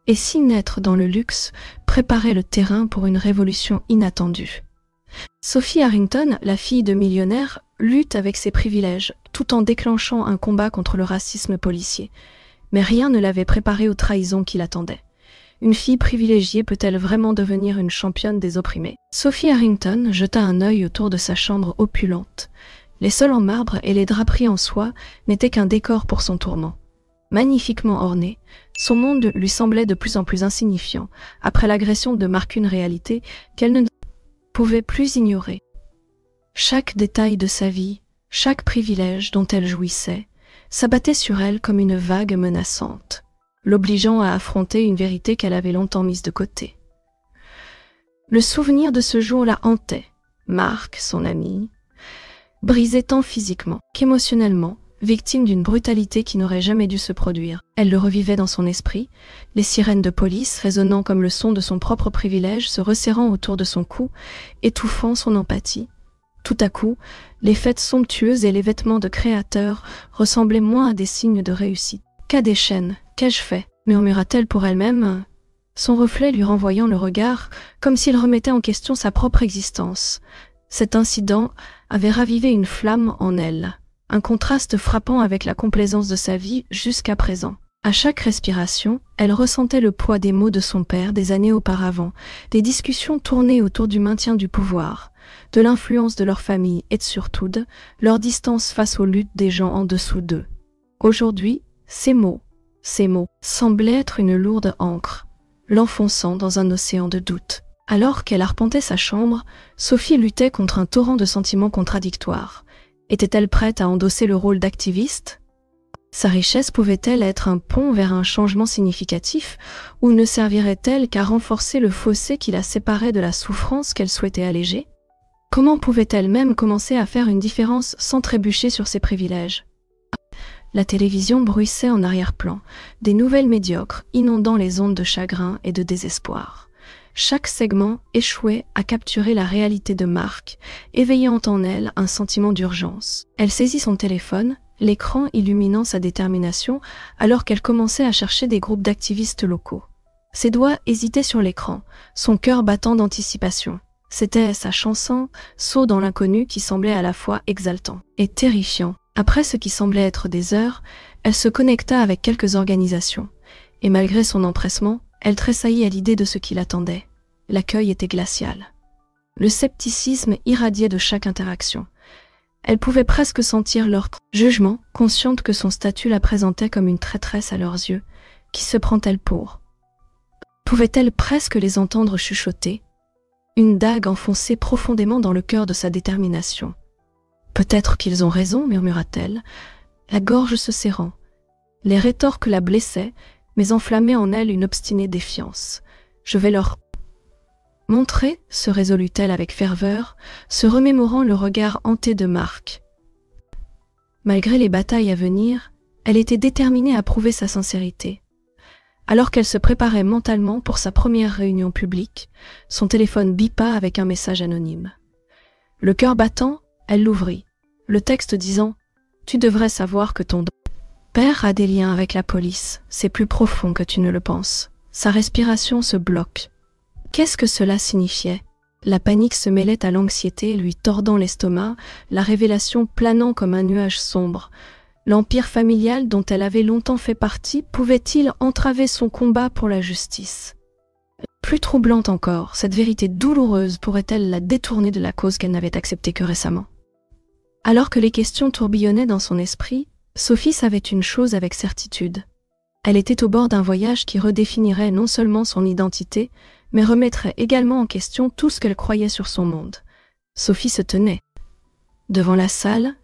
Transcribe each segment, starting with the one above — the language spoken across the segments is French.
Et si naître dans le luxe préparait le terrain pour une révolution inattendue? Sophie Harrington, la fille de millionnaire, lutte avec ses privilèges, tout en déclenchant un combat contre le racisme policier. Mais rien ne l'avait préparée aux trahisons qui l'attendaient. Une fille privilégiée peut-elle vraiment devenir une championne des opprimés? Sophie Harrington jeta un œil autour de sa chambre opulente. Les sols en marbre et les draperies en soie n'étaient qu'un décor pour son tourment. Magnifiquement orné, son monde lui semblait de plus en plus insignifiant, après l'agression de Mark, une réalité qu'elle ne pouvait plus ignorer. Chaque détail de sa vie, chaque privilège dont elle jouissait, s'abattait sur elle comme une vague menaçante, l'obligeant à affronter une vérité qu'elle avait longtemps mise de côté. Le souvenir de ce jour la hantait. Mark, son ami, brisé tant physiquement qu'émotionnellement, victime d'une brutalité qui n'aurait jamais dû se produire. Elle le revivait dans son esprit, les sirènes de police résonnant comme le son de son propre privilège se resserrant autour de son cou, étouffant son empathie. Tout à coup, les fêtes somptueuses et les vêtements de créateurs ressemblaient moins à des signes de réussite qu'à des chaînes. « Qu'ai-je fait ?» murmura-t-elle pour elle-même, son reflet lui renvoyant le regard, comme s'il remettait en question sa propre existence. Cet incident avait ravivé une flamme en elle, un contraste frappant avec la complaisance de sa vie jusqu'à présent. À chaque respiration, elle ressentait le poids des mots de son père des années auparavant, des discussions tournées autour du maintien du pouvoir, de l'influence de leur famille et surtout de leur distance face aux luttes des gens en dessous d'eux. Aujourd'hui, ces mots semblaient être une lourde ancre, l'enfonçant dans un océan de doute. Alors qu'elle arpentait sa chambre, Sophie luttait contre un torrent de sentiments contradictoires. Était-elle prête à endosser le rôle d'activiste? Sa richesse pouvait-elle être un pont vers un changement significatif, ou ne servirait-elle qu'à renforcer le fossé qui la séparait de la souffrance qu'elle souhaitait alléger? Comment pouvait-elle même commencer à faire une différence sans trébucher sur ses privilèges? La télévision bruissait en arrière-plan, des nouvelles médiocres inondant les ondes de chagrin et de désespoir. Chaque segment échouait à capturer la réalité de Mark, éveillant en elle un sentiment d'urgence. Elle saisit son téléphone, l'écran illuminant sa détermination, alors qu'elle commençait à chercher des groupes d'activistes locaux. Ses doigts hésitaient sur l'écran, son cœur battant d'anticipation. C'était sa chanson, saut dans l'inconnu, qui semblait à la fois exaltant et terrifiant. Après ce qui semblait être des heures, elle se connecta avec quelques organisations, et malgré son empressement, elle tressaillit à l'idée de ce qui l'attendait. L'accueil était glacial. Le scepticisme irradiait de chaque interaction. Elle pouvait presque sentir leur jugement, consciente que son statut la présentait comme une traîtresse à leurs yeux. Qui se prend-elle pour? Pouvait-elle presque les entendre chuchoter? Une dague enfoncée profondément dans le cœur de sa détermination. « Peut-être qu'ils ont raison, murmura-t-elle, la gorge se serrant. Les rétorques la blessaient, mais enflammaient en elle une obstinée défiance. « Je vais leur montrer », se résolut-elle avec ferveur, se remémorant le regard hanté de Mark. Malgré les batailles à venir, elle était déterminée à prouver sa sincérité. Alors qu'elle se préparait mentalement pour sa première réunion publique, son téléphone bipa avec un message anonyme. Le cœur battant, elle l'ouvrit, le texte disant « Tu devrais savoir que ton père a des liens avec la police, c'est plus profond que tu ne le penses. » Sa respiration se bloque. Qu'est-ce que cela signifiait? La panique se mêlait à l'anxiété, lui tordant l'estomac, la révélation planant comme un nuage sombre. L'empire familial dont elle avait longtemps fait partie pouvait-il entraver son combat pour la justice? Plus troublante encore, cette vérité douloureuse pourrait-elle la détourner de la cause qu'elle n'avait acceptée que récemment? Alors que les questions tourbillonnaient dans son esprit, Sophie savait une chose avec certitude. Elle était au bord d'un voyage qui redéfinirait non seulement son identité, mais remettrait également en question tout ce qu'elle croyait sur son monde. Sophie se tenait devant la salle,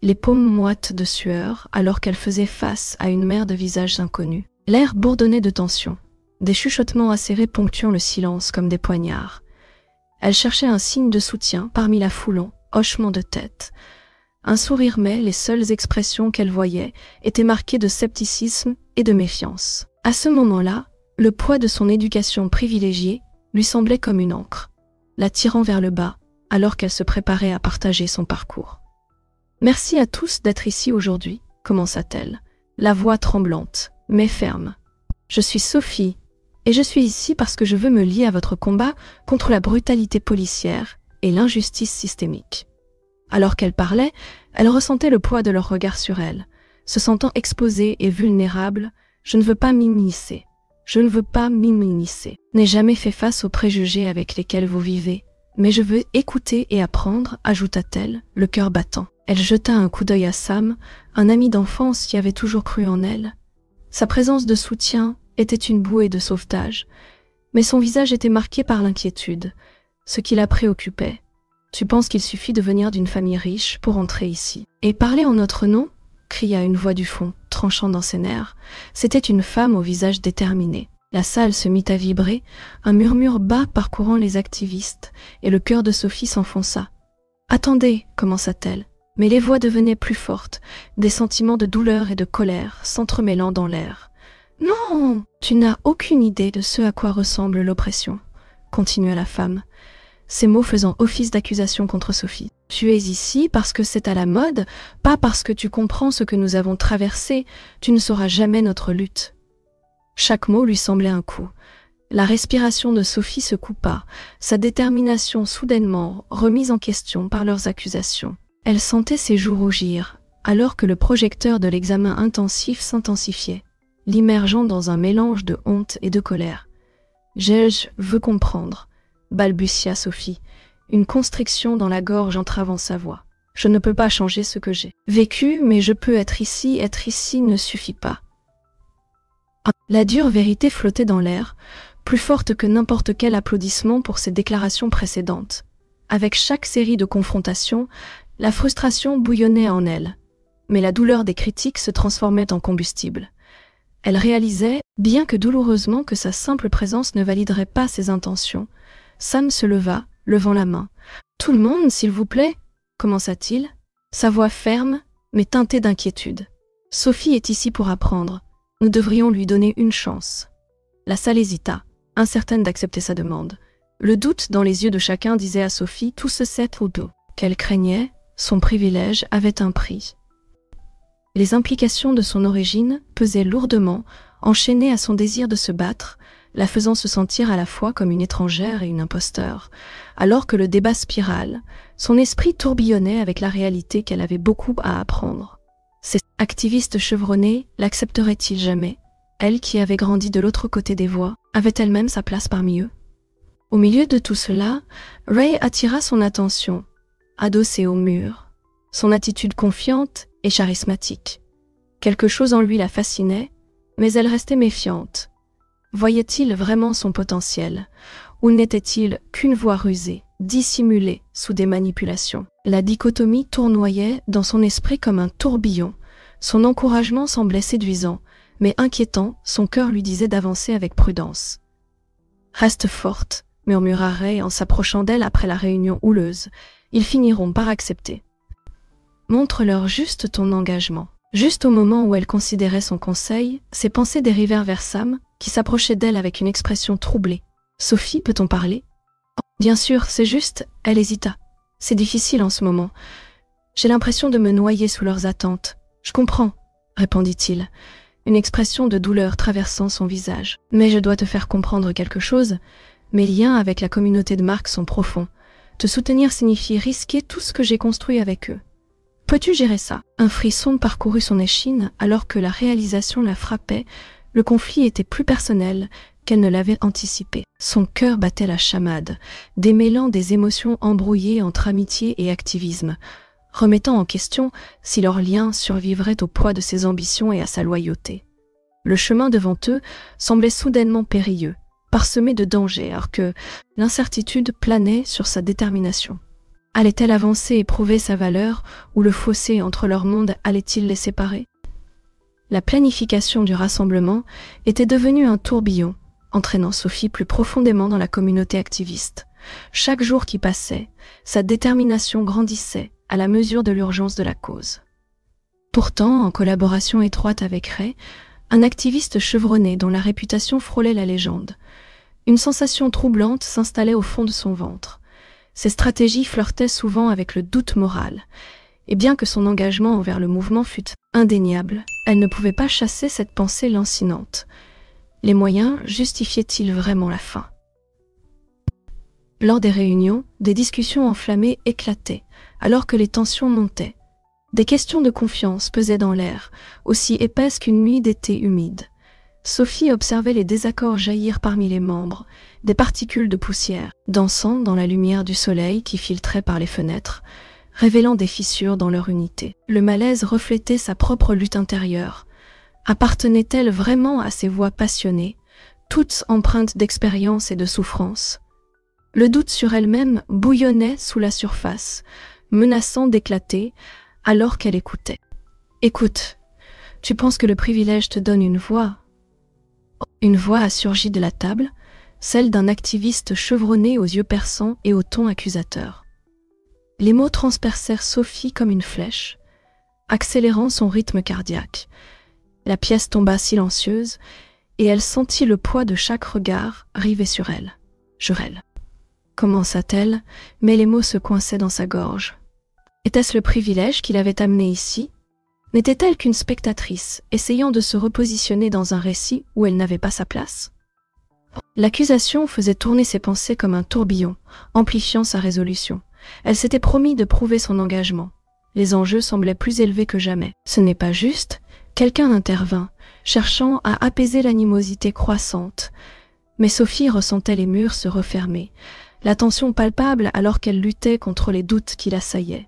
les paumes moites de sueur, alors qu'elle faisait face à une mer de visages inconnus. L'air bourdonnait de tension, des chuchotements acérés ponctuant le silence comme des poignards. Elle cherchait un signe de soutien parmi la foule, hochement de tête. Un sourire, mais les seules expressions qu'elle voyait étaient marquées de scepticisme et de méfiance. À ce moment-là, le poids de son éducation privilégiée lui semblait comme une ancre, la tirant vers le bas, alors qu'elle se préparait à partager son parcours. « Merci à tous d'être ici aujourd'hui », commença-t-elle, la voix tremblante, mais ferme. « Je suis Sophie, Et je suis ici parce que je veux me lier à votre combat contre la brutalité policière et l'injustice systémique. » Alors qu'elle parlait, elle ressentait le poids de leur regard sur elle. Se sentant exposée et vulnérable, « Je ne veux pas m'immiscer. Je ne veux pas m'immiscer. N'ai jamais fait face aux préjugés avec lesquels vous vivez. Mais je veux écouter et apprendre, » ajouta-t-elle, le cœur battant. Elle jeta un coup d'œil à Sam, un ami d'enfance qui avait toujours cru en elle. Sa présence de soutien était une bouée de sauvetage, mais son visage était marqué par l'inquiétude, ce qui la préoccupait. « Tu penses qu'il suffit de venir d'une famille riche pour entrer ici? Et parler en notre nom ?» cria une voix du fond, tranchant dans ses nerfs. C'était une femme au visage déterminé. La salle se mit à vibrer, un murmure bas parcourant les activistes, et le cœur de Sophie s'enfonça. « Attendez » commença-t-elle, mais les voix devenaient plus fortes, des sentiments de douleur et de colère s'entremêlant dans l'air. « Non, tu n'as aucune idée de ce à quoi ressemble l'oppression, » continua la femme, ces mots faisant office d'accusation contre Sophie. « Tu es ici parce que c'est à la mode, pas parce que tu comprends ce que nous avons traversé, tu ne sauras jamais notre lutte. » Chaque mot lui semblait un coup. La respiration de Sophie se coupa, sa détermination soudainement remise en question par leurs accusations. Elle sentait ses joues rougir, alors que le projecteur de l'examen intensif s'intensifiait, l'immergeant dans un mélange de honte et de colère. « Je veux comprendre », balbutia Sophie, une constriction dans la gorge entravant sa voix. « Je ne peux pas changer ce que j'ai vécu, mais je peux être ici ne suffit pas. » La dure vérité flottait dans l'air, plus forte que n'importe quel applaudissement pour ses déclarations précédentes. Avec chaque série de confrontations, la frustration bouillonnait en elle, mais la douleur des critiques se transformait en combustible. Elle réalisait, bien que douloureusement, que sa simple présence ne validerait pas ses intentions. Sam se leva, levant la main. « Tout le monde, s'il vous plaît » commença-t-il, sa voix ferme, mais teintée d'inquiétude. « Sophie est ici pour apprendre. Nous devrions lui donner une chance. » La salle hésita, incertaine d'accepter sa demande. Le doute dans les yeux de chacun disait à Sophie tout ce set au dos. Qu'elle craignait, son privilège avait un prix. Les implications de son origine pesaient lourdement, enchaînées à son désir de se battre, la faisant se sentir à la fois comme une étrangère et une imposteur. Alors que le débat spirale, son esprit tourbillonnait avec la réalité qu'elle avait beaucoup à apprendre. Ces activistes chevronnés l'accepteraient-ils jamais? Elle qui avait grandi de l'autre côté des voies, avait elle-même sa place parmi eux? Au milieu de tout cela, Ray attira son attention, adossé au mur, son attitude confiante et charismatique. Quelque chose en lui la fascinait, mais elle restait méfiante. Voyait-il vraiment son potentiel, ou n'était-il qu'une voix rusée, dissimulée sous des manipulations? La dichotomie tournoyait dans son esprit comme un tourbillon. Son encouragement semblait séduisant, mais inquiétant, son cœur lui disait d'avancer avec prudence. « Reste forte », murmura Ray en s'approchant d'elle après la réunion houleuse. « Ils finiront par accepter. » « Montre-leur juste ton engagement. » Juste au moment où elle considérait son conseil, ses pensées dérivèrent vers Sam, qui s'approchait d'elle avec une expression troublée. « Sophie, peut-on parler ?»« Bien sûr, c'est juste. » Elle hésita. « C'est difficile en ce moment. J'ai l'impression de me noyer sous leurs attentes. »« Je comprends, » répondit-il, une expression de douleur traversant son visage. « Mais je dois te faire comprendre quelque chose. Mes liens avec la communauté de Mark sont profonds. Te soutenir signifie risquer tout ce que j'ai construit avec eux. Peux-tu gérer ça ?» Un frisson parcourut son échine alors que la réalisation la frappait. Le conflit était plus personnel qu'elle ne l'avait anticipé. Son cœur battait la chamade, démêlant des émotions embrouillées entre amitié et activisme, remettant en question si leur lien survivrait au poids de ses ambitions et à sa loyauté. Le chemin devant eux semblait soudainement périlleux, parsemé de dangers, alors que l'incertitude planait sur sa détermination. Allait-elle avancer et prouver sa valeur, ou le fossé entre leurs mondes allait-il les séparer? La planification du rassemblement était devenue un tourbillon, entraînant Sophie plus profondément dans la communauté activiste. Chaque jour qui passait, sa détermination grandissait à la mesure de l'urgence de la cause. Pourtant, en collaboration étroite avec Ray, un activiste chevronné dont la réputation frôlait la légende, une sensation troublante s'installait au fond de son ventre. Ses stratégies flirtaient souvent avec le doute moral, et bien que son engagement envers le mouvement fût indéniable, elle ne pouvait pas chasser cette pensée lancinante. Les moyens justifiaient-ils vraiment la fin? Lors des réunions, des discussions enflammées éclataient, alors que les tensions montaient. Des questions de confiance pesaient dans l'air, aussi épaisses qu'une nuit d'été humide. Sophie observait les désaccords jaillir parmi les membres, des particules de poussière, dansant dans la lumière du soleil qui filtrait par les fenêtres, révélant des fissures dans leur unité. Le malaise reflétait sa propre lutte intérieure. Appartenait-elle vraiment à ces voix passionnées, toutes empreintes d'expérience et de souffrance? Le doute sur elle-même bouillonnait sous la surface, menaçant d'éclater alors qu'elle écoutait. « Écoute, tu penses que le privilège te donne une voix ?» Une voix a surgi de la table, celle d'un activiste chevronné aux yeux perçants et au ton accusateur. Les mots transpercèrent Sophie comme une flèche, accélérant son rythme cardiaque. La pièce tomba silencieuse et elle sentit le poids de chaque regard rivé sur elle. « Jurel » commença-t-elle, mais les mots se coinçaient dans sa gorge. Était-ce le privilège qui l'avait amenée ici? N'était-elle qu'une spectatrice, essayant de se repositionner dans un récit où elle n'avait pas sa place? L'accusation faisait tourner ses pensées comme un tourbillon, amplifiant sa résolution. Elle s'était promis de prouver son engagement. Les enjeux semblaient plus élevés que jamais. Ce n'est pas juste, quelqu'un intervint, cherchant à apaiser l'animosité croissante. Mais Sophie ressentait les murs se refermer, la tension palpable alors qu'elle luttait contre les doutes qui l'assaillaient.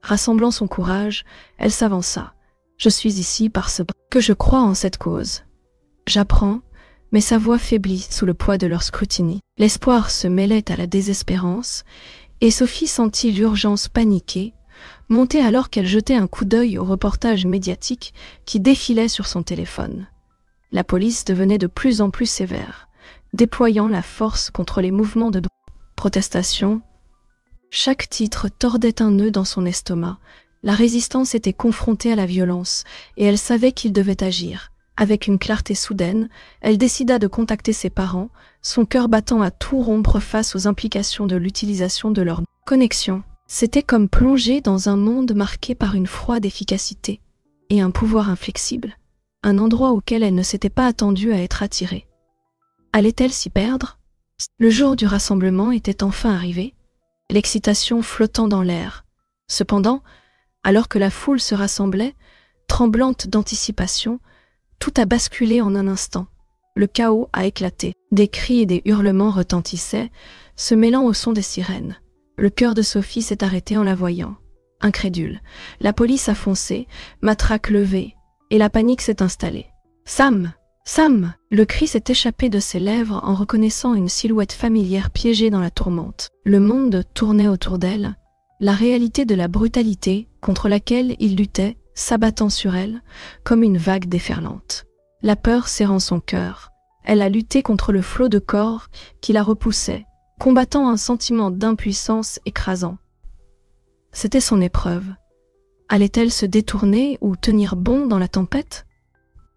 Rassemblant son courage, elle s'avança. « Je suis ici parce que je crois en cette cause. J'apprends, mais sa voix faiblit sous le poids de leur scrutiny. L'espoir se mêlait à la désespérance, et Sophie sentit l'urgence paniquée, monter alors qu'elle jetait un coup d'œil au reportage médiatique qui défilait sur son téléphone. La police devenait de plus en plus sévère, déployant la force contre les mouvements de protestation. Chaque titre tordait un nœud dans son estomac. La résistance était confrontée à la violence, et elle savait qu'il devait agir. Avec une clarté soudaine, elle décida de contacter ses parents, son cœur battant à tout rompre face aux implications de l'utilisation de leur connexion. C'était comme plonger dans un monde marqué par une froide efficacité et un pouvoir inflexible, un endroit auquel elle ne s'était pas attendue à être attirée. Allait-elle s'y perdre? Le jour du rassemblement était enfin arrivé, l'excitation flottant dans l'air. Cependant, alors que la foule se rassemblait, tremblante d'anticipation, tout a basculé en un instant. Le chaos a éclaté. Des cris et des hurlements retentissaient, se mêlant au son des sirènes. Le cœur de Sophie s'est arrêté en la voyant. Incrédule, la police a foncé, matraque levée, et la panique s'est installée. « Sam! Sam !» Le cri s'est échappé de ses lèvres en reconnaissant une silhouette familière piégée dans la tourmente. Le monde tournait autour d'elle, la réalité de la brutalité contre laquelle il luttait, s'abattant sur elle, comme une vague déferlante. La peur serrant son cœur, elle a lutté contre le flot de corps qui la repoussait, combattant un sentiment d'impuissance écrasant. C'était son épreuve. Allait-elle se détourner ou tenir bon dans la tempête?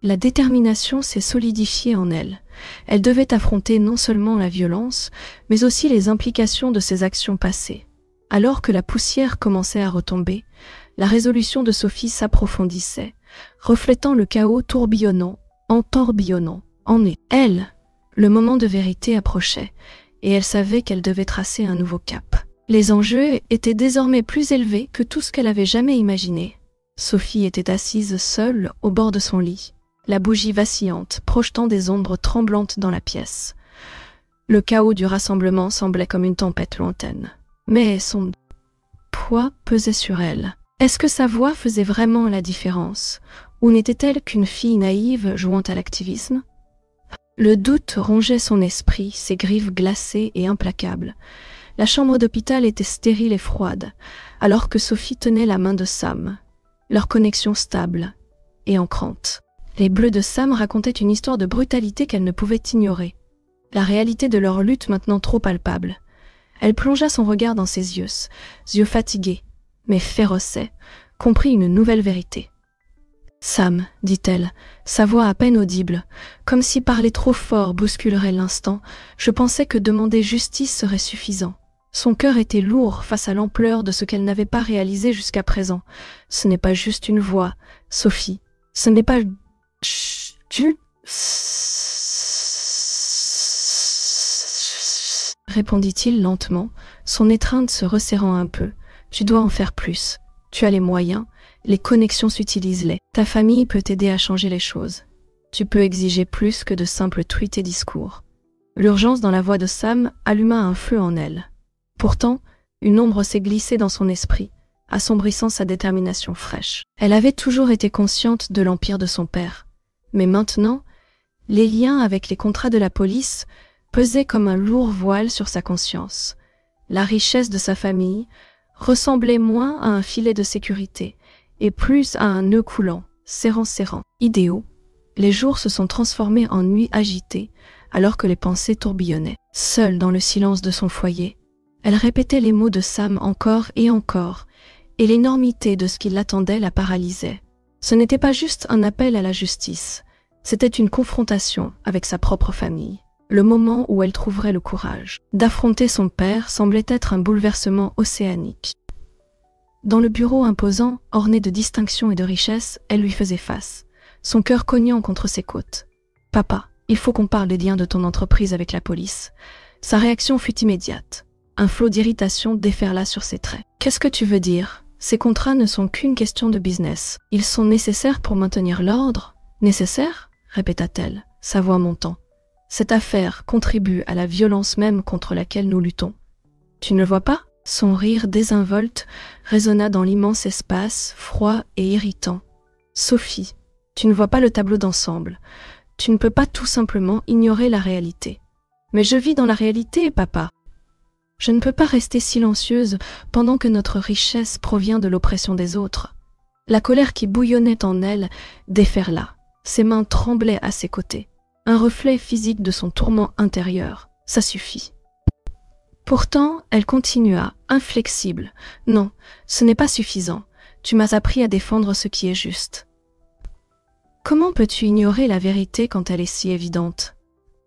La détermination s'est solidifiée en elle. Elle devait affronter non seulement la violence, mais aussi les implications de ses actions passées. Alors que la poussière commençait à retomber, la résolution de Sophie s'approfondissait, reflétant le chaos tourbillonnant, en tourbillonnant. Elle, le moment de vérité approchait, et elle savait qu'elle devait tracer un nouveau cap. Les enjeux étaient désormais plus élevés que tout ce qu'elle avait jamais imaginé. Sophie était assise seule au bord de son lit, la bougie vacillante, projetant des ombres tremblantes dans la pièce. Le chaos du rassemblement semblait comme une tempête lointaine. Mais son poids pesait sur elle. Est-ce que sa voix faisait vraiment la différence? Ou n'était-elle qu'une fille naïve jouant à l'activisme? Le doute rongeait son esprit, ses griffes glacées et implacables. La chambre d'hôpital était stérile et froide, alors que Sophie tenait la main de Sam, leur connexion stable et ancrante. Les bleus de Sam racontaient une histoire de brutalité qu'elle ne pouvait ignorer. La réalité de leur lutte maintenant trop palpable. Elle plongea son regard dans ses yeux fatigués, mais féroçais, comprit une nouvelle vérité. « Sam, dit-elle, sa voix à peine audible, comme si parler trop fort bousculerait l'instant, je pensais que demander justice serait suffisant. Son cœur était lourd face à l'ampleur de ce qu'elle n'avait pas réalisé jusqu'à présent. Ce n'est pas juste une voix, Sophie. Ce n'est pas... Chut, Répondit-il lentement, son étreinte se resserrant un peu. Tu dois en faire plus. Tu as les moyens, les connexions s'utilisent-les. Ta famille peut t'aider à changer les choses. Tu peux exiger plus que de simples tweets et discours. L'urgence dans la voix de Sam alluma un feu en elle. Pourtant, une ombre s'est glissée dans son esprit, assombrissant sa détermination fraîche. Elle avait toujours été consciente de l'empire de son père. Mais maintenant, les liens avec les contrats de la police pesaient comme un lourd voile sur sa conscience. La richesse de sa famille ressemblait moins à un filet de sécurité et plus à un nœud coulant, serrant. Idéaux, les jours se sont transformés en nuits agitées alors que les pensées tourbillonnaient. Seule dans le silence de son foyer, elle répétait les mots de Sam encore, et l'énormité de ce qui l'attendait la paralysait. Ce n'était pas juste un appel à la justice, c'était une confrontation avec sa propre famille. Le moment où elle trouverait le courage d'affronter son père semblait être un bouleversement océanique. Dans le bureau imposant, orné de distinctions et de richesses, elle lui faisait face, son cœur cognant contre ses côtes. « Papa, il faut qu'on parle des liens de ton entreprise avec la police. » Sa réaction fut immédiate. Un flot d'irritation déferla sur ses traits. « Qu'est-ce que tu veux dire ? Ces contrats ne sont qu'une question de business. Ils sont nécessaires pour maintenir l'ordre. »« Nécessaires ?» répéta-t-elle, sa voix montant. « Cette affaire contribue à la violence même contre laquelle nous luttons. Tu ne le vois pas ?» Son rire désinvolte résonna dans l'immense espace, froid et irritant. « Sophie, tu ne vois pas le tableau d'ensemble. Tu ne peux pas tout simplement ignorer la réalité. »« Mais je vis dans la réalité, papa. Je ne peux pas rester silencieuse pendant que notre richesse provient de l'oppression des autres. » La colère qui bouillonnait en elle déferla. Ses mains tremblaient à ses côtés. Un reflet physique de son tourment intérieur. Ça suffit. Pourtant, elle continua, inflexible. « Non, ce n'est pas suffisant. Tu m'as appris à défendre ce qui est juste. » Comment peux-tu ignorer la vérité quand elle est si évidente ?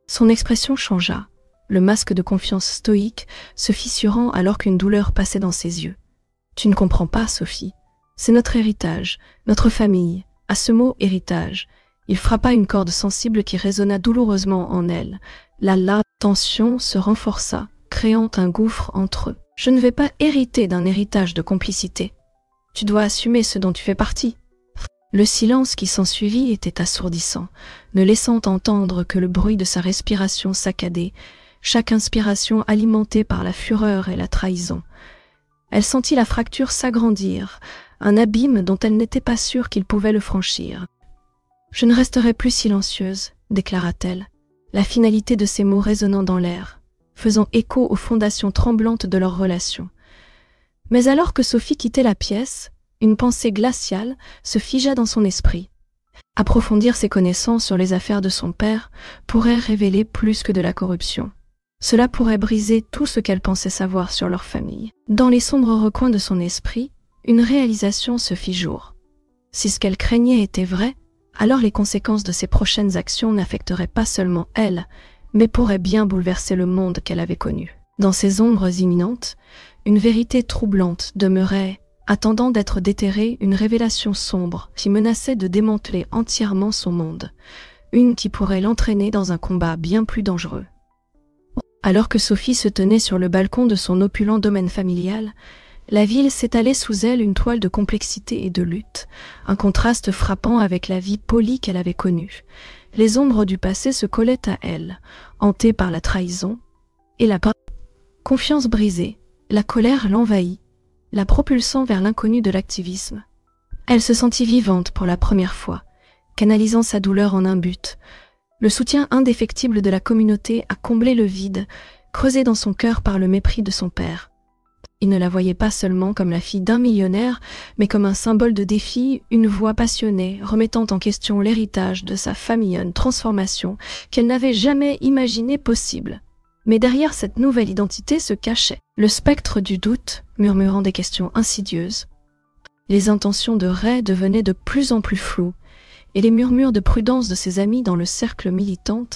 Son expression changea, le masque de confiance stoïque se fissurant alors qu'une douleur passait dans ses yeux. « Tu ne comprends pas, Sophie. C'est notre héritage, notre famille. » À ce mot « héritage », il frappa une corde sensible qui résonna douloureusement en elle. La tension se renforça, créant un gouffre entre eux. « Je ne vais pas hériter d'un héritage de complicité. Tu dois assumer ce dont tu fais partie. » Le silence qui s'ensuivit était assourdissant, ne laissant entendre que le bruit de sa respiration saccadée, chaque inspiration alimentée par la fureur et la trahison. Elle sentit la fracture s'agrandir, un abîme dont elle n'était pas sûre qu'il pouvait le franchir. « Je ne resterai plus silencieuse, » déclara-t-elle, la finalité de ses mots résonnant dans l'air, faisant écho aux fondations tremblantes de leur relation. Mais alors que Sophie quittait la pièce, une pensée glaciale se figea dans son esprit. Approfondir ses connaissances sur les affaires de son père pourrait révéler plus que de la corruption. Cela pourrait briser tout ce qu'elle pensait savoir sur leur famille. Dans les sombres recoins de son esprit, une réalisation se fit jour. Si ce qu'elle craignait était vrai, alors les conséquences de ses prochaines actions n'affecteraient pas seulement elle, mais pourraient bien bouleverser le monde qu'elle avait connu. Dans ces ombres imminentes, une vérité troublante demeurait, attendant d'être déterrée, une révélation sombre qui menaçait de démanteler entièrement son monde, une qui pourrait l'entraîner dans un combat bien plus dangereux. Alors que Sophie se tenait sur le balcon de son opulent domaine familial, la ville s'étalait sous elle une toile de complexité et de lutte, un contraste frappant avec la vie polie qu'elle avait connue. Les ombres du passé se collaient à elle, hantées par la trahison et la confiance brisée. La colère l'envahit, la propulsant vers l'inconnu de l'activisme. Elle se sentit vivante pour la première fois, canalisant sa douleur en un but. Le soutien indéfectible de la communauté a comblé le vide, creusé dans son cœur par le mépris de son père. Il ne la voyait pas seulement comme la fille d'un millionnaire, mais comme un symbole de défi, une voix passionnée, remettant en question l'héritage de sa famille, une transformation qu'elle n'avait jamais imaginée possible. Mais derrière cette nouvelle identité se cachait le spectre du doute, murmurant des questions insidieuses. Les intentions de Ray devenaient de plus en plus floues, et les murmures de prudence de ses amis dans le cercle militant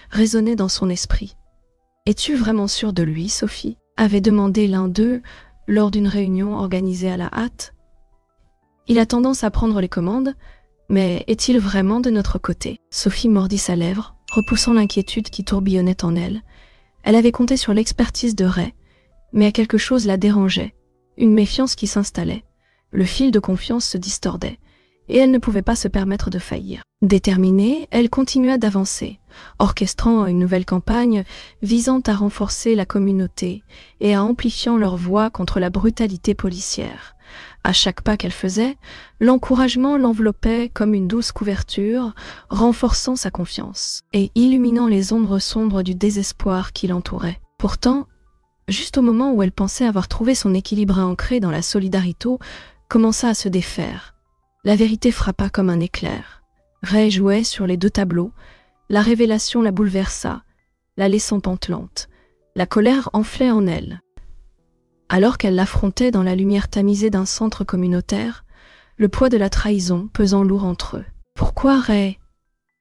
résonnaient dans son esprit. « Es-tu vraiment sûre de lui, Sophie ?» avait demandé l'un d'eux lors d'une réunion organisée à la hâte. « Il a tendance à prendre les commandes, Mais est-il vraiment de notre côté? Sophie mordit sa lèvre, repoussant l'inquiétude qui tourbillonnait en elle. Elle avait compté sur l'expertise de Ray, mais quelque chose la dérangeait, une méfiance qui s'installait. Le fil de confiance se distordait, et elle ne pouvait pas se permettre de faillir. Déterminée, elle continua d'avancer, orchestrant une nouvelle campagne visant à renforcer la communauté et à amplifiant leur voix contre la brutalité policière. À chaque pas qu'elle faisait, l'encouragement l'enveloppait comme une douce couverture, renforçant sa confiance et illuminant les ombres sombres du désespoir qui l'entourait. Pourtant, juste au moment où elle pensait avoir trouvé son équilibre ancré dans la solidarité, commença à se défaire. La vérité frappa comme un éclair. Ray jouait sur les deux tableaux. La révélation la bouleversa, la laissant pantelante. La colère enflait en elle. Alors qu'elle l'affrontait dans la lumière tamisée d'un centre communautaire, le poids de la trahison pesant lourd entre eux. « Pourquoi, Ray ?»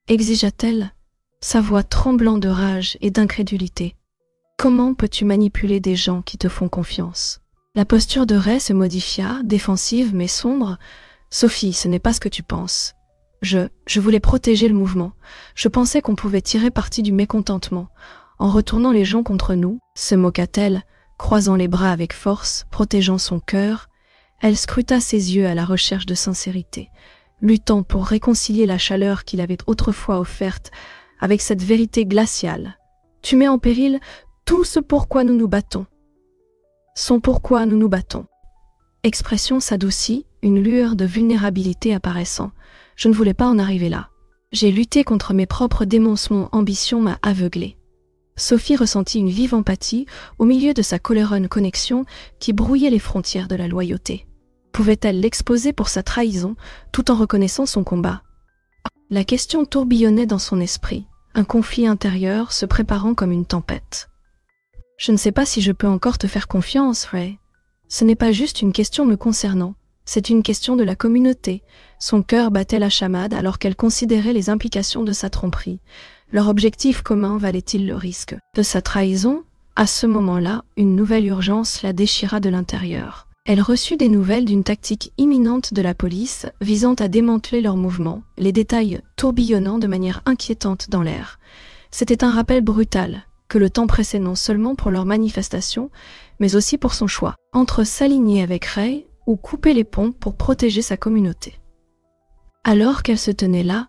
exigea-t-elle, sa voix tremblant de rage et d'incrédulité. « Comment peux-tu manipuler des gens qui te font confiance ?» La posture de Ray se modifia, défensive mais sombre. « Sophie, ce n'est pas ce que tu penses. Je voulais protéger le mouvement. Je pensais qu'on pouvait tirer parti du mécontentement. En retournant les gens contre nous, se moqua-t-elle, croisant les bras avec force, protégeant son cœur. Elle scruta ses yeux à la recherche de sincérité, luttant pour réconcilier la chaleur qu'il avait autrefois offerte avec cette vérité glaciale. « Tu mets en péril tout ce pourquoi nous nous battons. Son pourquoi nous nous battons. » Expression s'adoucit, une lueur de vulnérabilité apparaissant. « Je ne voulais pas en arriver là. J'ai lutté contre mes propres démons, mon ambition m'a aveuglée. » Sophie ressentit une vive empathie au milieu de sa coléronne connexion qui brouillait les frontières de la loyauté. Pouvait-elle l'exposer pour sa trahison tout en reconnaissant son combat? La question tourbillonnait dans son esprit, un conflit intérieur se préparant comme une tempête. « Je ne sais pas si je peux encore te faire confiance, Ray. Ce n'est pas juste une question me concernant, c'est une question de la communauté. » Son cœur battait la chamade alors qu'elle considérait les implications de sa tromperie. Leur objectif commun valait-il le risque de sa trahison? À ce moment-là, une nouvelle urgence la déchira de l'intérieur. Elle reçut des nouvelles d'une tactique imminente de la police visant à démanteler leurs mouvements, les détails tourbillonnant de manière inquiétante dans l'air. C'était un rappel brutal que le temps pressait non seulement pour leur manifestation, mais aussi pour son choix, entre s'aligner avec Ray ou couper les ponts pour protéger sa communauté. Alors qu'elle se tenait là,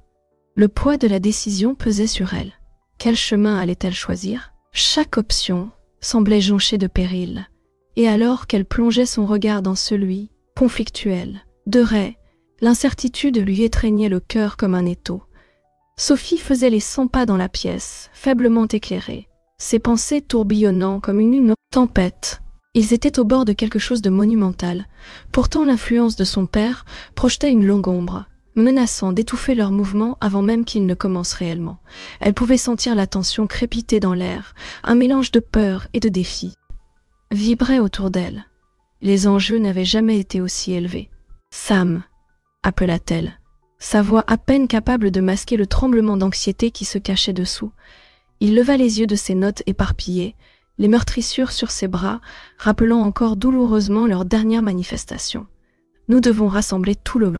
le poids de la décision pesait sur elle. Quel chemin allait-elle choisir? Chaque option semblait jonchée de périls. Et alors qu'elle plongeait son regard dans celui, conflictuel, de Ray, l'incertitude lui étreignait le cœur comme un étau. Sophie faisait les 100 pas dans la pièce, faiblement éclairée, ses pensées tourbillonnant comme une tempête. Ils étaient au bord de quelque chose de monumental. Pourtant l'influence de son père projetait une longue ombre, menaçant d'étouffer leurs mouvements avant même qu'ils ne commencent réellement. Elle pouvait sentir la tension crépiter dans l'air, un mélange de peur et de défi vibrait autour d'elle. Les enjeux n'avaient jamais été aussi élevés. « Sam !» appela-t-elle, sa voix à peine capable de masquer le tremblement d'anxiété qui se cachait dessous. Il leva les yeux de ses notes éparpillées, les meurtrissures sur ses bras, rappelant encore douloureusement leur dernière manifestation. « Nous devons rassembler tout le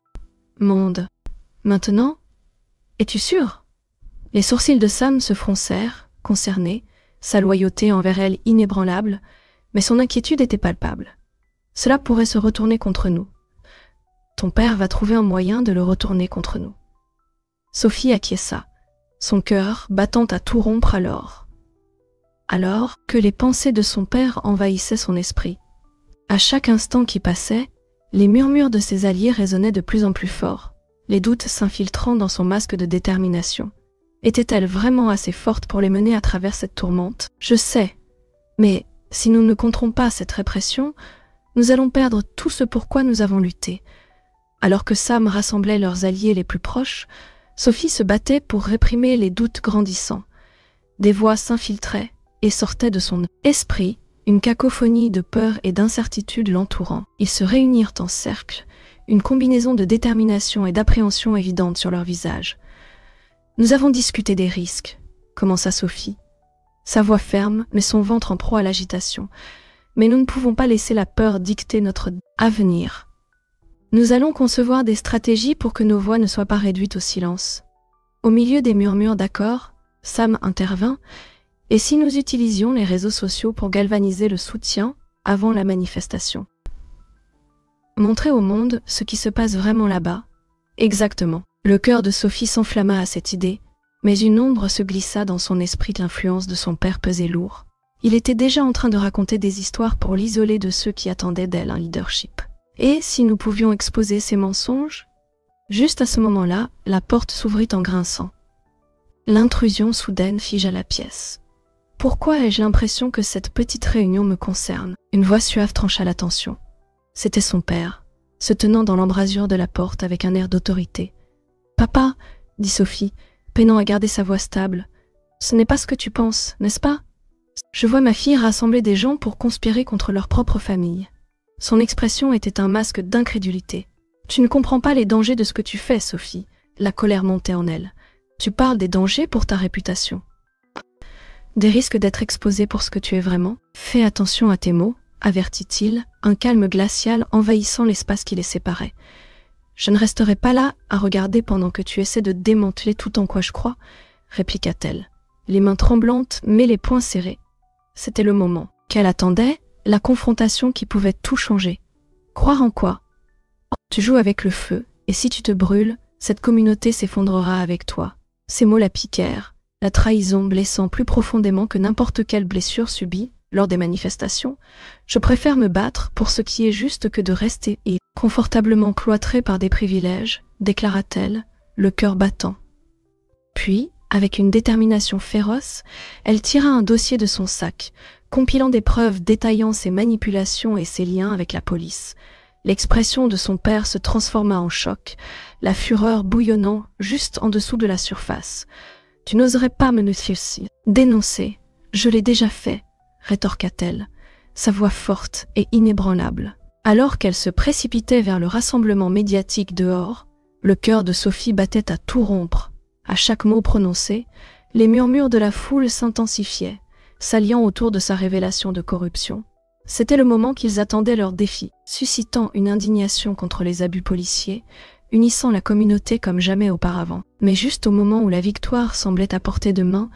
monde. Maintenant? Es-tu sûr ?» Les sourcils de Sam se froncèrent, concernés, sa loyauté envers elle inébranlable, mais son inquiétude était palpable. « Cela pourrait se retourner contre nous. Ton père va trouver un moyen de le retourner contre nous. » Sophie acquiesça, son cœur battant à tout rompre alors que les pensées de son père envahissaient son esprit. À chaque instant qui passait, les murmures de ses alliés résonnaient de plus en plus fort, les doutes s'infiltrant dans son masque de détermination. Était-elle vraiment assez forte pour les mener à travers cette tourmente? « Je sais, mais si nous ne controns pas cette répression, nous allons perdre tout ce pourquoi nous avons lutté. » Alors que Sam rassemblait leurs alliés les plus proches, Sophie se battait pour réprimer les doutes grandissants. Des voix s'infiltraient et sortaient de son esprit, une cacophonie de peur et d'incertitude l'entourant. Ils se réunirent en cercle, une combinaison de détermination et d'appréhension évidente sur leurs visages. « Nous avons discuté des risques, » commença Sophie, sa voix ferme, mais son ventre en proie à l'agitation. « Mais nous ne pouvons pas laisser la peur dicter notre avenir. Nous allons concevoir des stratégies pour que nos voix ne soient pas réduites au silence. Au milieu des murmures d'accord, Sam intervint. Et si nous utilisions les réseaux sociaux pour galvaniser le soutien avant la manifestation? Montrer au monde ce qui se passe vraiment là-bas. Exactement. Le cœur de Sophie s'enflamma à cette idée, mais une ombre se glissa dans son esprit. L'influence de son père pesait lourd. Il était déjà en train de raconter des histoires pour l'isoler de ceux qui attendaient d'elle un leadership. Et si nous pouvions exposer ses mensonges? Juste à ce moment-là, la porte s'ouvrit en grinçant. L'intrusion soudaine figea la pièce. Pourquoi ai-je l'impression que cette petite réunion me concerne? Une voix suave trancha la tension. C'était son père, se tenant dans l'embrasure de la porte avec un air d'autorité. « Papa, » dit Sophie, peinant à garder sa voix stable, « ce n'est pas ce que tu penses, n'est-ce pas? Je vois ma fille rassembler des gens pour conspirer contre leur propre famille. » Son expression était un masque d'incrédulité. « Tu ne comprends pas les dangers de ce que tu fais, Sophie. » La colère montait en elle. « Tu parles des dangers pour ta réputation. Des risques d'être exposé pour ce que tu es vraiment. Fais attention à tes mots, avertit-il, un calme glacial envahissant l'espace qui les séparait. Je ne resterai pas là à regarder pendant que tu essaies de démanteler tout en quoi je crois, répliqua-t-elle, les mains tremblantes mais les poings serrés. C'était le moment qu'elle attendait, la confrontation qui pouvait tout changer. Croire en quoi? Tu joues avec le feu, et si tu te brûles, cette communauté s'effondrera avec toi. Ces mots la piquèrent, la trahison blessant plus profondément que n'importe quelle blessure subie lors des manifestations. Je préfère me battre pour ce qui est juste que de rester et confortablement cloîtrée par des privilèges, déclara-t-elle, le cœur battant. Puis, avec une détermination féroce, elle tira un dossier de son sac, compilant des preuves détaillant ses manipulations et ses liens avec la police. L'expression de son père se transforma en choc, la fureur bouillonnant juste en dessous de la surface. « Tu n'oserais pas me dénoncer, je l'ai déjà fait, » rétorqua-t-elle, sa voix forte et inébranlable. Alors qu'elle se précipitait vers le rassemblement médiatique dehors, le cœur de Sophie battait à tout rompre. À chaque mot prononcé, les murmures de la foule s'intensifiaient, s'alliant autour de sa révélation de corruption. C'était le moment qu'ils attendaient leur défi, suscitant une indignation contre les abus policiers, unissant la communauté comme jamais auparavant. Mais juste au moment où la victoire semblait à portée de main,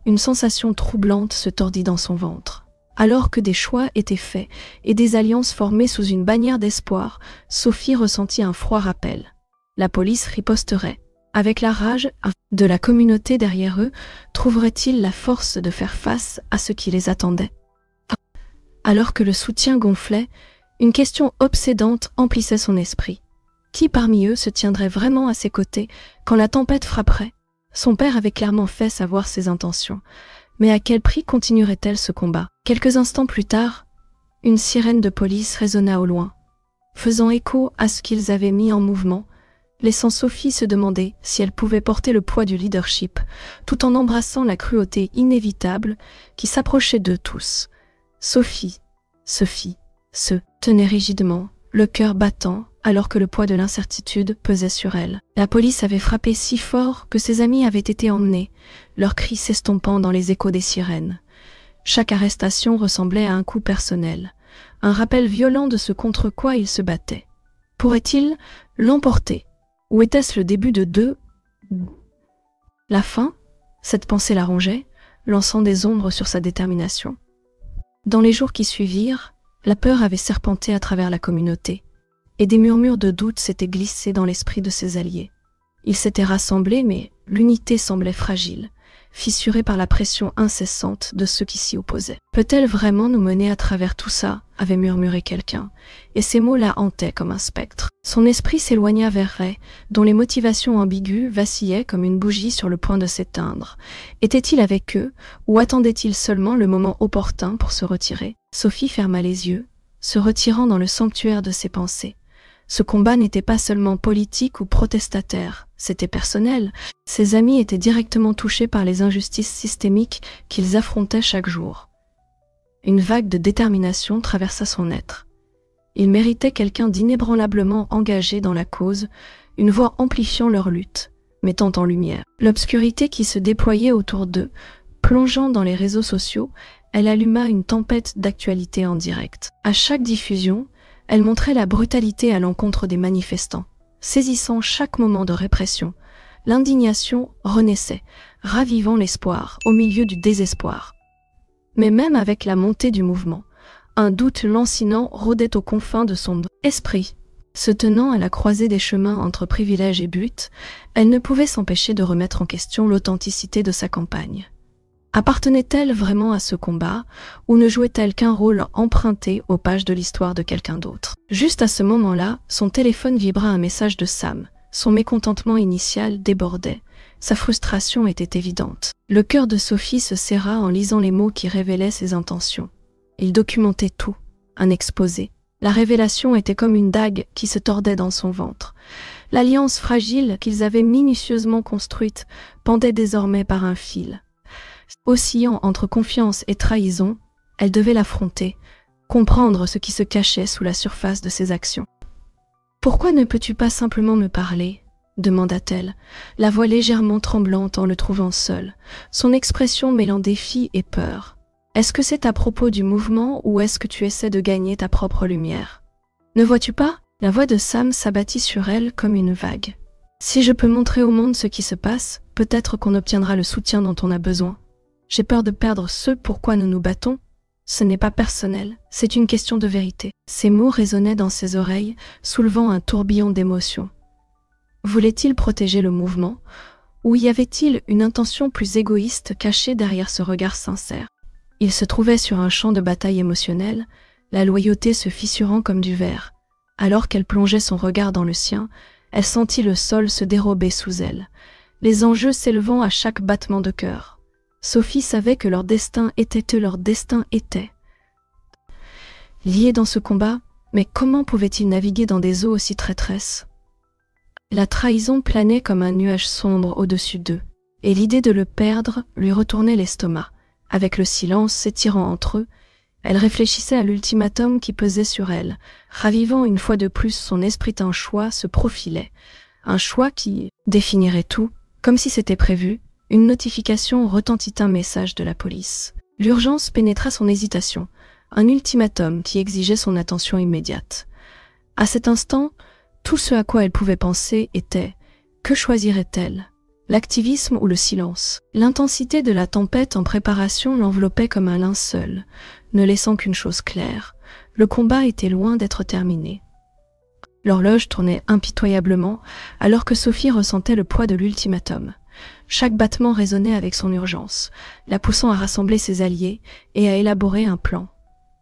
une sensation troublante se tordit dans son ventre. Alors que des choix étaient faits et des alliances formées sous une bannière d'espoir, Sophie ressentit un froid rappel. La police riposterait. Avec la rage de la communauté derrière eux, trouveraient-ils la force de faire face à ce qui les attendait? Alors que le soutien gonflait, une question obsédante emplissait son esprit. Qui parmi eux se tiendrait vraiment à ses côtés quand la tempête frapperait? Son père avait clairement fait savoir ses intentions, mais à quel prix continuerait-elle ce combat? Quelques instants plus tard, une sirène de police résonna au loin, faisant écho à ce qu'ils avaient mis en mouvement, laissant Sophie se demander si elle pouvait porter le poids du leadership, tout en embrassant la cruauté inévitable qui s'approchait d'eux tous. Sophie se tenait rigidement, le cœur battant, alors que le poids de l'incertitude pesait sur elle. La police avait frappé si fort que ses amis avaient été emmenés, leurs cris s'estompant dans les échos des sirènes. Chaque arrestation ressemblait à un coup personnel, un rappel violent de ce contre quoi il se battait. Pourrait-il l'emporter? Ou était-ce le début de deux? La fin? Cette pensée la rongeait, lançant des ombres sur sa détermination. Dans les jours qui suivirent, la peur avait serpenté à travers la communauté, et des murmures de doute s'étaient glissés dans l'esprit de ses alliés. Ils s'étaient rassemblés, mais l'unité semblait fragile, fissurée par la pression incessante de ceux qui s'y opposaient. « Peut-elle vraiment nous mener à travers tout ça ?» avait murmuré quelqu'un, et ces mots la hantaient comme un spectre. Son esprit s'éloigna vers Ray, dont les motivations ambiguës vacillaient comme une bougie sur le point de s'éteindre. Était-il avec eux, ou attendait-il seulement le moment opportun pour se retirer? Sophie ferma les yeux, se retirant dans le sanctuaire de ses pensées. Ce combat n'était pas seulement politique ou protestataire, c'était personnel. Ses amis étaient directement touchés par les injustices systémiques qu'ils affrontaient chaque jour. Une vague de détermination traversa son être. Ils méritaient quelqu'un d'inébranlablement engagé dans la cause, une voix amplifiant leur lutte, mettant en lumière l'obscurité qui se déployait autour d'eux. Plongeant dans les réseaux sociaux, elle alluma une tempête d'actualité en direct. À chaque diffusion, Elle montrait la brutalité à l'encontre des manifestants. Saisissant chaque moment de répression, l'indignation renaissait, ravivant l'espoir au milieu du désespoir. Mais même avec la montée du mouvement, un doute lancinant rôdait aux confins de son esprit. Se tenant à la croisée des chemins entre privilège et but, elle ne pouvait s'empêcher de remettre en question l'authenticité de sa campagne. Appartenait-elle vraiment à ce combat, ou ne jouait-elle qu'un rôle emprunté aux pages de l'histoire de quelqu'un d'autre? Juste à ce moment-là, son téléphone vibra un message de Sam. Son mécontentement initial débordait. Sa frustration était évidente. Le cœur de Sophie se serra en lisant les mots qui révélaient ses intentions. Il documentait tout, un exposé. La révélation était comme une dague qui se tordait dans son ventre. L'alliance fragile qu'ils avaient minutieusement construite pendait désormais par un fil. Oscillant entre confiance et trahison, elle devait l'affronter, comprendre ce qui se cachait sous la surface de ses actions. « Pourquoi ne peux-tu pas simplement me parler ?» demanda-t-elle, la voix légèrement tremblante en le trouvant seul, son expression mêlant défi et peur. « Est-ce que c'est à propos du mouvement ou est-ce que tu essaies de gagner ta propre lumière ? Ne vois-tu pas ?» La voix de Sam s'abattit sur elle comme une vague. « Si je peux montrer au monde ce qui se passe, peut-être qu'on obtiendra le soutien dont on a besoin. J'ai peur de perdre ce pourquoi nous nous battons. Ce n'est pas personnel, c'est une question de vérité. » Ces mots résonnaient dans ses oreilles, soulevant un tourbillon d'émotions. Voulait-il protéger le mouvement, ou y avait-il une intention plus égoïste cachée derrière ce regard sincère? Il se trouvait sur un champ de bataille émotionnel, la loyauté se fissurant comme du verre. Alors qu'elle plongeait son regard dans le sien, elle sentit le sol se dérober sous elle, les enjeux s'élevant à chaque battement de cœur. Sophie savait que leur destin était leur destin était. Liés dans ce combat, mais comment pouvaient-ils naviguer dans des eaux aussi traîtresses? La trahison planait comme un nuage sombre au-dessus d'eux, et l'idée de le perdre lui retournait l'estomac. Avec le silence s'étirant entre eux, elle réfléchissait à l'ultimatum qui pesait sur elle, ravivant une fois de plus son esprit. Un choix se profilait, un choix qui définirait tout, comme si c'était prévu. Une notification retentit, un message de la police. L'urgence pénétra son hésitation, un ultimatum qui exigeait son attention immédiate. À cet instant, tout ce à quoi elle pouvait penser était « Que choisirait-elle ? L'activisme ou le silence ?» L'intensité de la tempête en préparation l'enveloppait comme un linceul, ne laissant qu'une chose claire, le combat était loin d'être terminé. L'horloge tournait impitoyablement alors que Sophie ressentait le poids de l'ultimatum. Chaque battement résonnait avec son urgence, la poussant à rassembler ses alliés et à élaborer un plan.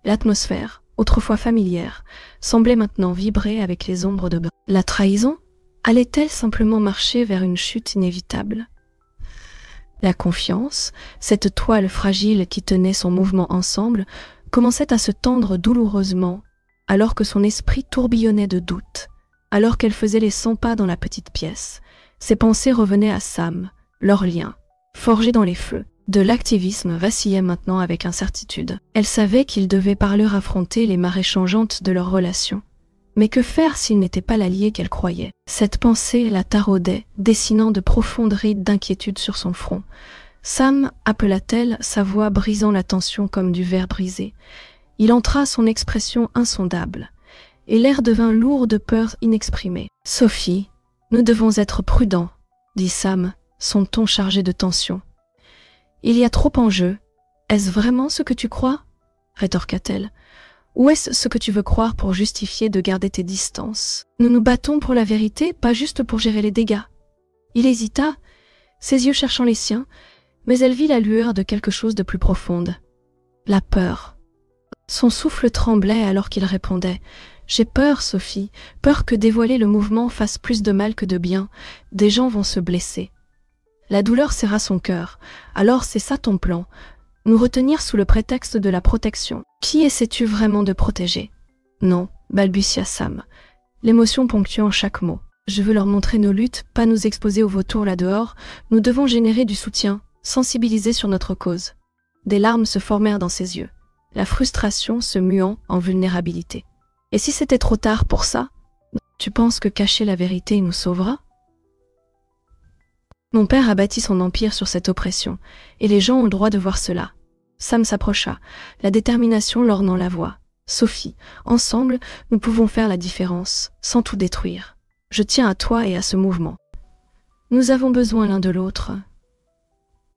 L'atmosphère, autrefois familière, semblait maintenant vibrer avec les ombres de la trahison. Allait-elle simplement marcher vers une chute inévitable? La confiance, cette toile fragile qui tenait son mouvement ensemble, commençait à se tendre douloureusement, alors que son esprit tourbillonnait de doutes, alors qu'elle faisait les 100 pas dans la petite pièce. Ses pensées revenaient à Sam, leur lien, forgé dans les feux. De l'activisme vacillait maintenant avec incertitude. Elle savait qu'ils devaient par leur affronter les marées changeantes de leur relation. Mais que faire s'il n'était pas l'allié qu'elle croyait? Cette pensée la taraudait, dessinant de profondes rides d'inquiétude sur son front. Sam, appela-t-elle, sa voix brisant la tension comme du verre brisé. Il entra son expression insondable, et l'air devint lourd de peur inexprimée. « Sophie, nous devons être prudents, » dit Sam, son ton chargé de tension. « Il y a trop en jeu. Est-ce vraiment ce que tu crois ?» rétorqua-t-elle. « Ou est-ce ce que tu veux croire pour justifier de garder tes distances? Nous nous battons pour la vérité, pas juste pour gérer les dégâts. » Il hésita, ses yeux cherchant les siens, mais elle vit la lueur de quelque chose de plus profonde. La peur. Son souffle tremblait alors qu'il répondait. « J'ai peur, Sophie, peur que dévoiler le mouvement fasse plus de mal que de bien. Des gens vont se blesser. » La douleur serra son cœur. « Alors c'est ça ton plan? Nous retenir sous le prétexte de la protection. Qui essaies-tu vraiment de protéger? » « Non, » balbutia Sam, l'émotion ponctuant chaque mot. « Je veux leur montrer nos luttes, pas nous exposer aux vautours là-dehors. Nous devons générer du soutien, sensibiliser sur notre cause. » Des larmes se formèrent dans ses yeux, la frustration se muant en vulnérabilité. « Et si c'était trop tard pour ça? Tu penses que cacher la vérité nous sauvera? » Mon père a bâti son empire sur cette oppression, et les gens ont le droit de voir cela. Sam s'approcha, la détermination lorgnant la voix. Sophie, ensemble, nous pouvons faire la différence, sans tout détruire. Je tiens à toi et à ce mouvement. Nous avons besoin l'un de l'autre.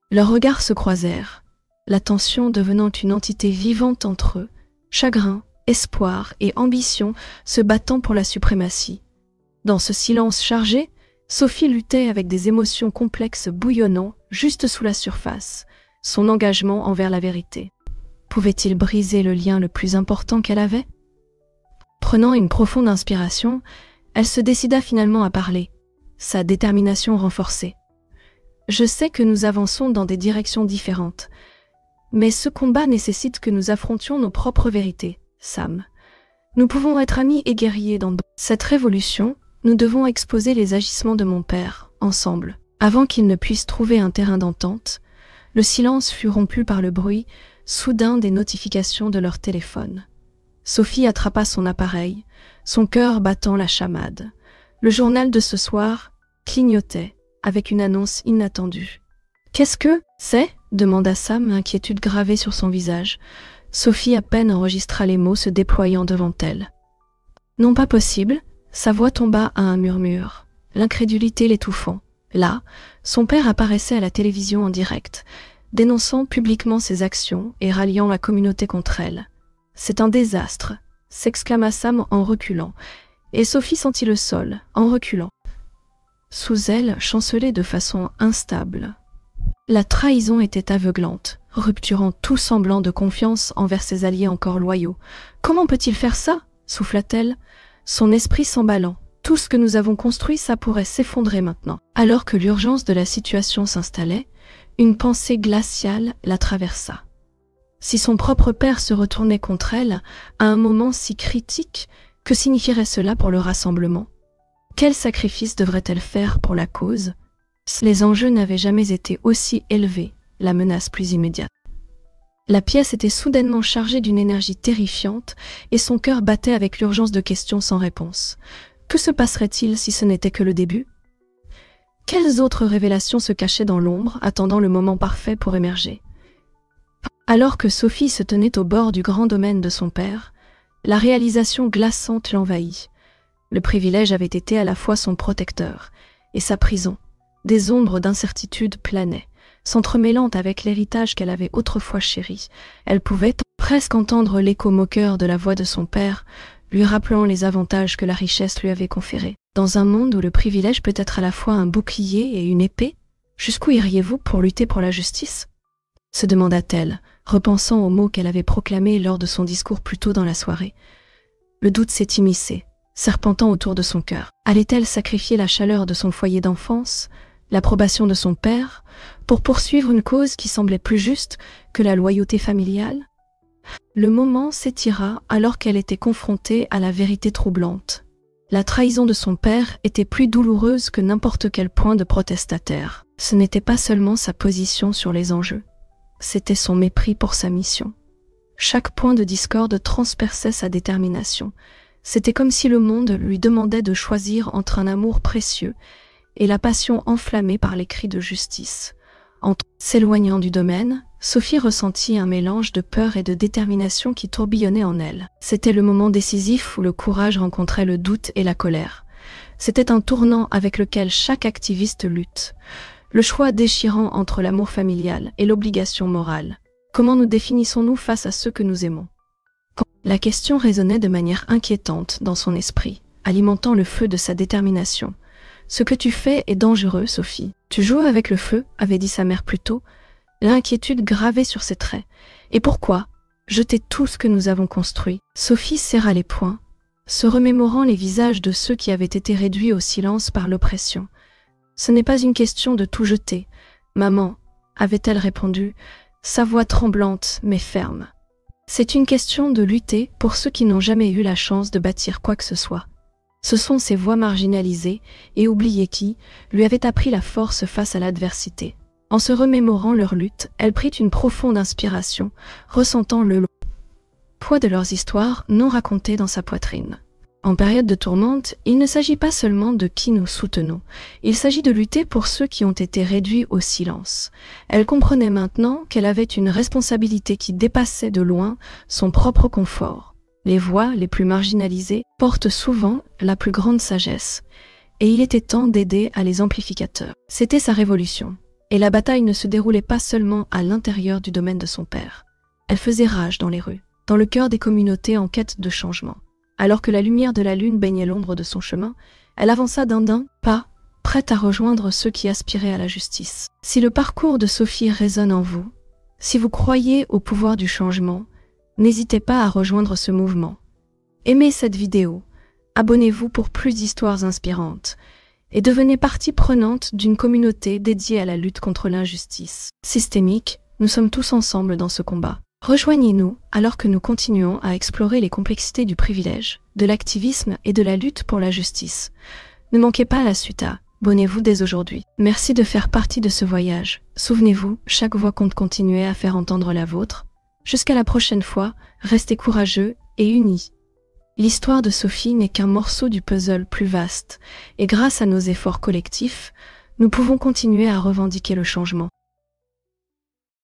Leurs regards se croisèrent, la tension devenant une entité vivante entre eux, chagrin, espoir et ambition se battant pour la suprématie. Dans ce silence chargé, Sophie luttait avec des émotions complexes bouillonnant juste sous la surface, son engagement envers la vérité. Pouvait-il briser le lien le plus important qu'elle avait? Prenant une profonde inspiration, elle se décida finalement à parler, sa détermination renforcée. Je sais que nous avançons dans des directions différentes, mais ce combat nécessite que nous affrontions nos propres vérités, Sam. Nous pouvons être amis et guerriers dans cette révolution. Nous devons exposer les agissements de mon père, ensemble. Avant qu'ils ne puissent trouver un terrain d'entente, le silence fut rompu par le bruit soudain des notifications de leur téléphone. Sophie attrapa son appareil, son cœur battant la chamade. Le journal de ce soir clignotait, avec une annonce inattendue. « Qu'est-ce que c'est » demanda Sam, inquiétude gravée sur son visage. Sophie à peine enregistra les mots se déployant devant elle. « Non, pas possible !» Sa voix tomba à un murmure, l'incrédulité l'étouffant. Là, son père apparaissait à la télévision en direct, dénonçant publiquement ses actions et ralliant la communauté contre elle. « C'est un désastre !» s'exclama Sam en reculant, et Sophie sentit le sol, en reculant. Sous elle chancelait de façon instable. La trahison était aveuglante, rupturant tout semblant de confiance envers ses alliés encore loyaux. « Comment peut-il faire ça ?» souffla-t-elle, son esprit s'emballant. Tout ce que nous avons construit, ça pourrait s'effondrer maintenant. Alors que l'urgence de la situation s'installait, une pensée glaciale la traversa. Si son propre père se retournait contre elle, à un moment si critique, que signifierait cela pour le rassemblement? Quel sacrifice devrait-elle faire pour la cause? Les enjeux n'avaient jamais été aussi élevés, la menace plus immédiate. La pièce était soudainement chargée d'une énergie terrifiante et son cœur battait avec l'urgence de questions sans réponse. Que se passerait-il si ce n'était que le début? Quelles autres révélations se cachaient dans l'ombre, attendant le moment parfait pour émerger? Alors que Sophie se tenait au bord du grand domaine de son père, la réalisation glaçante l'envahit. Le privilège avait été à la fois son protecteur et sa prison. Des ombres d'incertitude planaient, s'entremêlant avec l'héritage qu'elle avait autrefois chéri. Elle pouvait presque entendre l'écho moqueur de la voix de son père, lui rappelant les avantages que la richesse lui avait conférés. Dans un monde où le privilège peut être à la fois un bouclier et une épée, jusqu'où iriez-vous pour lutter pour la justice? Se demanda-t-elle, repensant aux mots qu'elle avait proclamés lors de son discours plus tôt dans la soirée. Le doute s'est immiscé, serpentant autour de son cœur. Allait-elle sacrifier la chaleur de son foyer d'enfance, l'approbation de son père, pour poursuivre une cause qui semblait plus juste que la loyauté familiale? Le moment s'étira alors qu'elle était confrontée à la vérité troublante. La trahison de son père était plus douloureuse que n'importe quel point de protestataire. Ce n'était pas seulement sa position sur les enjeux, c'était son mépris pour sa mission. Chaque point de discorde transperçait sa détermination. C'était comme si le monde lui demandait de choisir entre un amour précieux et la passion enflammée par les cris de justice. En s'éloignant du domaine, Sophie ressentit un mélange de peur et de détermination qui tourbillonnait en elle. C'était le moment décisif où le courage rencontrait le doute et la colère. C'était un tournant avec lequel chaque activiste lutte. Le choix déchirant entre l'amour familial et l'obligation morale. Comment nous définissons-nous face à ceux que nous aimons? La question résonnait de manière inquiétante dans son esprit, alimentant le feu de sa détermination. « Ce que tu fais est dangereux, Sophie. Tu joues avec le feu », avait dit sa mère plus tôt, l'inquiétude gravée sur ses traits. « Et pourquoi jeter tout ce que nous avons construit ?» Sophie serra les poings, se remémorant les visages de ceux qui avaient été réduits au silence par l'oppression. « Ce n'est pas une question de tout jeter, maman, » avait-elle répondu, sa voix tremblante mais ferme. « C'est une question de lutter pour ceux qui n'ont jamais eu la chance de bâtir quoi que ce soit. » Ce sont ces voix marginalisées et oubliées qui lui avaient appris la force face à l'adversité. En se remémorant leur lutte, elle prit une profonde inspiration, ressentant le poids de leurs histoires non racontées dans sa poitrine. En période de tourmente, il ne s'agit pas seulement de qui nous soutenons, il s'agit de lutter pour ceux qui ont été réduits au silence. Elle comprenait maintenant qu'elle avait une responsabilité qui dépassait de loin son propre confort. Les voix les plus marginalisées portent souvent la plus grande sagesse, et il était temps d'aider à les amplificateurs. C'était sa révolution, et la bataille ne se déroulait pas seulement à l'intérieur du domaine de son père. Elle faisait rage dans les rues, dans le cœur des communautés en quête de changement. Alors que la lumière de la lune baignait l'ombre de son chemin, elle avança d'un pas, prête à rejoindre ceux qui aspiraient à la justice. Si le parcours de Sophie résonne en vous, si vous croyez au pouvoir du changement, n'hésitez pas à rejoindre ce mouvement. Aimez cette vidéo, abonnez-vous pour plus d'histoires inspirantes et devenez partie prenante d'une communauté dédiée à la lutte contre l'injustice systémique. Nous sommes tous ensemble dans ce combat. Rejoignez-nous alors que nous continuons à explorer les complexités du privilège, de l'activisme et de la lutte pour la justice. Ne manquez pas la suite. Abonnez-vous dès aujourd'hui. Merci de faire partie de ce voyage. Souvenez-vous, chaque voix compte, continuer à faire entendre la vôtre. Jusqu'à la prochaine fois, restez courageux et unis. L'histoire de Sophie n'est qu'un morceau du puzzle plus vaste, et grâce à nos efforts collectifs, nous pouvons continuer à revendiquer le changement.